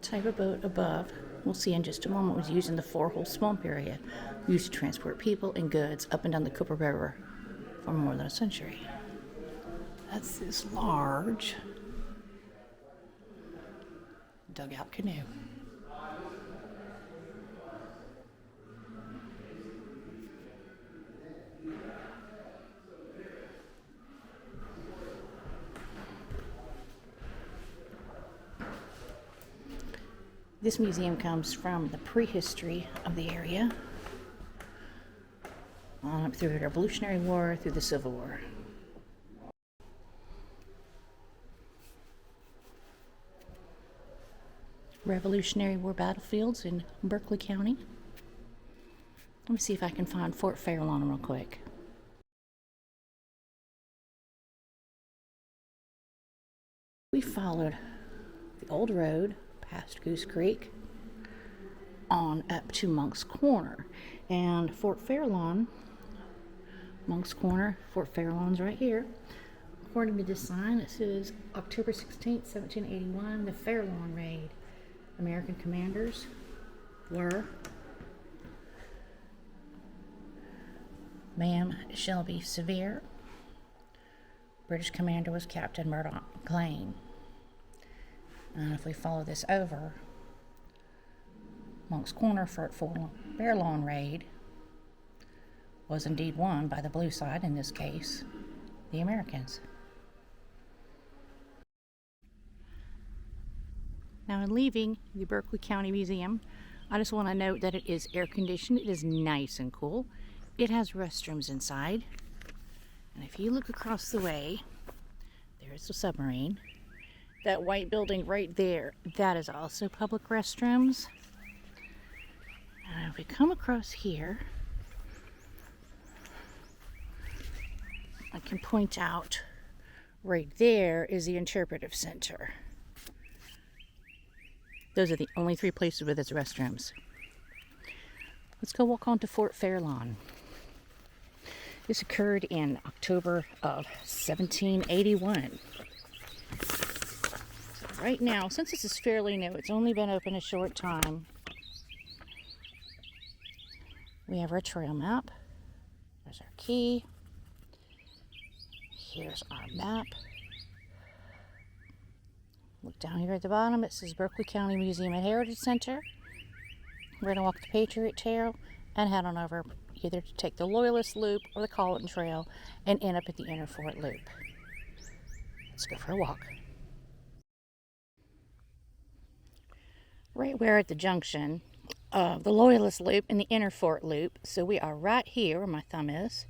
type of boat above, we'll see in just a moment, was used in the four-hole swamp area, used to transport people and goods up and down the Cooper River for more than a century. That's this large dugout canoe. This museum comes from the prehistory of the area, on up through the Revolutionary War, through the Civil War. Revolutionary War battlefields in Berkeley County. Let me see if I can find Fort Farallon real quick. We followed the old road past Goose Creek on up to Moncks Corner, and Fort Farallon, Moncks Corner, Fort Farallon's right here. According to this sign, it says October 16th, 1781, the Farallon Raid. American commanders were Ma'am Shelby Sevier. British commander was Captain Murdoch McLean. And if we follow this over, Moncks Corner Fort Farallon raid was indeed won by the blue side, in this case, the Americans. Now, in leaving the Berkeley County Museum, I just want to note that it is air conditioned. It is nice and cool. It has restrooms inside. And if you look across the way, there's the submarine. That white building right there, that is also public restrooms. And if we come across here, I can point out right there is the interpretive center. Those are the only three places with its restrooms. Let's go walk on to Fort Farallon. This occurred in October of 1781. Right now, since this is fairly new, it's only been open a short time. We have our trail map. There's our key. Here's our map. Look down here at the bottom. It says Berkeley County Museum and Heritage Center. We're going to walk the Patriot Trail and head on over either to take the Loyalist Loop or the Colleton Trail and end up at the Inner Fort Loop. Let's go for a walk. Right, we're at the junction of the Loyalist Loop and the Inner Fort Loop. So we are right here where my thumb is,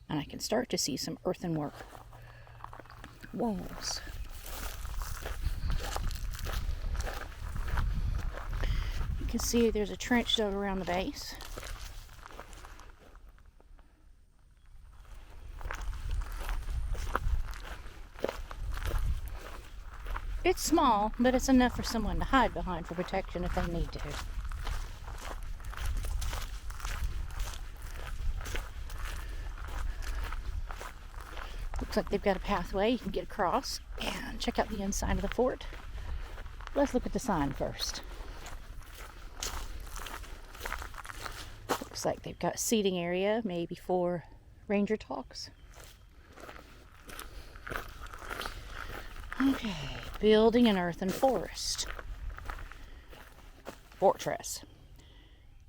and I can start to see some earthenwork walls. You can see there's a trench dug around the base. It's small, but it's enough for someone to hide behind for protection if they need to. Looks like they've got a pathway you can get across and check out the inside of the fort. Let's look at the sign first. Looks like they've got seating area, maybe for ranger talks. Okay, building an earthen fortress.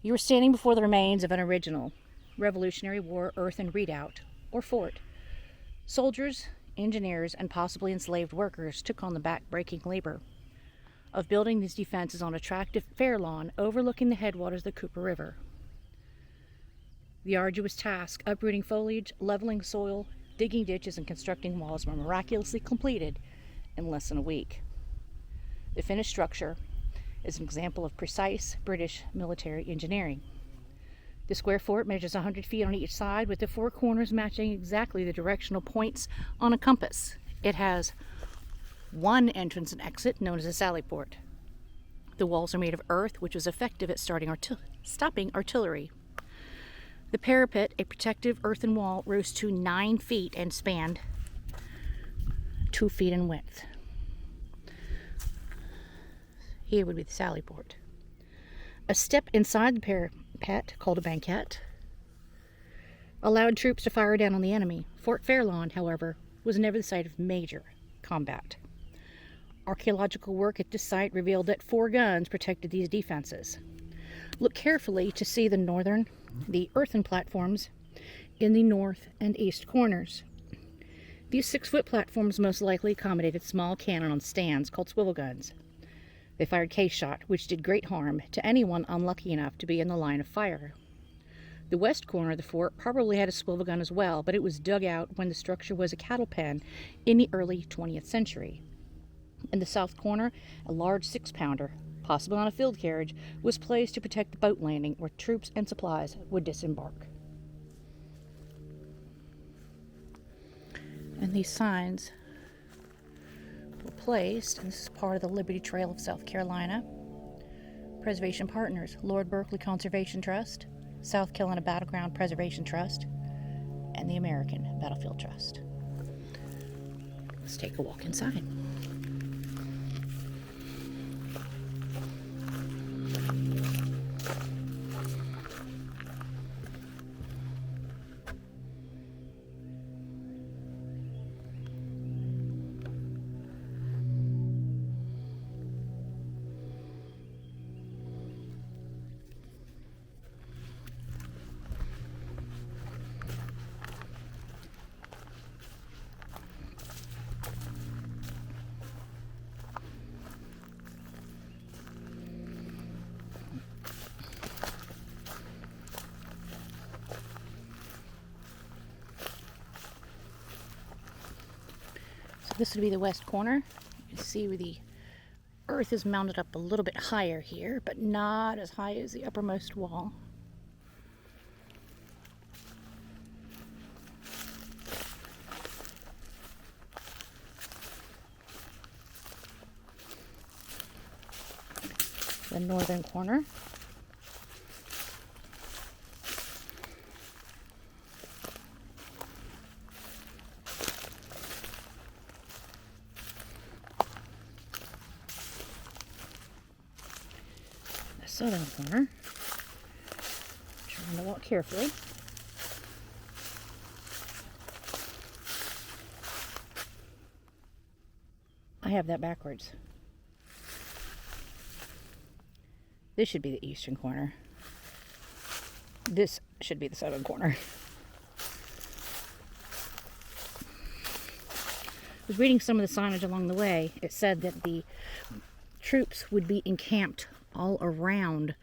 You are standing before the remains of an original Revolutionary War earthen redoubt, or fort. Soldiers, engineers, and possibly enslaved workers took on the back-breaking labor of building these defenses on attractive fair lawn overlooking the headwaters of the Cooper River. The arduous task, uprooting foliage, leveling soil, digging ditches, and constructing walls were miraculously completed in less than a week. The finished structure is an example of precise British military engineering. The square fort measures 100 feet on each side, with the four corners matching exactly the directional points on a compass. It has one entrance and exit, known as a sally port. The walls are made of earth, which was effective at stopping artillery. The parapet, a protective earthen wall, rose to 9 feet and spanned 2 feet in width. Here would be the sally port. A step inside the parapet, called a banquette, allowed troops to fire down on the enemy. Fort Fairlawn, however, was never the site of major combat. Archaeological work at this site revealed that 4 guns protected these defenses. Look carefully to see the earthen platforms in the north and east corners. These 6-foot platforms most likely accommodated small cannon on stands called swivel guns. They fired case shot, which did great harm to anyone unlucky enough to be in the line of fire. The west corner of the fort probably had a swivel gun as well, but it was dug out when the structure was a cattle pen in the early 20th century. In the south corner, a large 6-pounder, possibly on a field carriage, was placed to protect the boat landing where troops and supplies would disembark. And these signs were placed, and this is part of the Liberty Trail of South Carolina. Preservation partners: Lord Berkeley Conservation Trust, South Carolina Battleground Preservation Trust, and the American Battlefield Trust. Let's take a walk inside. This would be the west corner. You can see where the earth is mounted up a little bit higher here, but not as high as the uppermost wall. The northern corner. Southern corner. Trying to walk carefully. I have that backwards. This should be the eastern corner. This should be the southern corner. I was reading some of the signage along the way. It said that the troops would be encamped all around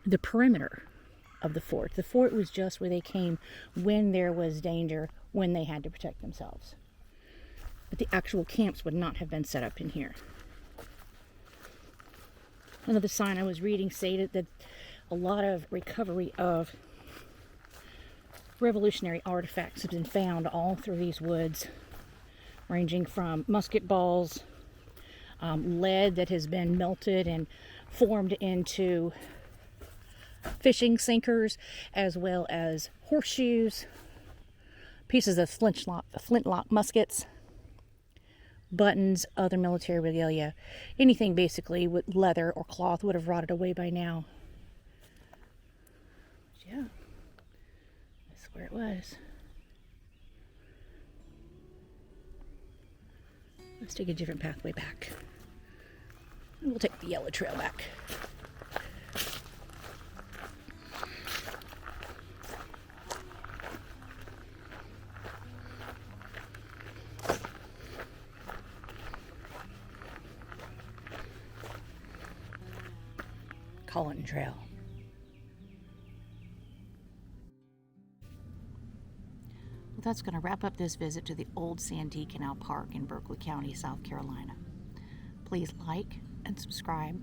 the perimeter of the fort. The fort was just where they came when there was danger, when they had to protect themselves. But the actual camps would not have been set up in here. Another sign I was reading stated that a lot of recovery of Revolutionary artifacts have been found all through these woods, ranging from musket balls, lead that has been melted and formed into fishing sinkers, as well as horseshoes, pieces of flintlock muskets, buttons, other military regalia, anything basically with leather or cloth would have rotted away by now. Yeah, that's where it was. Let's take a different pathway back. We'll take the yellow trail back. Collin Trail. Well, that's going to wrap up this visit to the Old Santee Canal Park in Berkeley County, South Carolina. Please like and subscribe,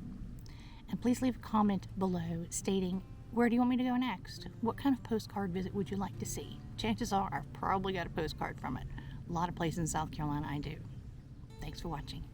and please leave a comment below stating, where do you want me to go next? What kind of postcard visit would you like to see? Chances are I've probably got a postcard from it. A lot of places in South Carolina I do. Thanks for watching.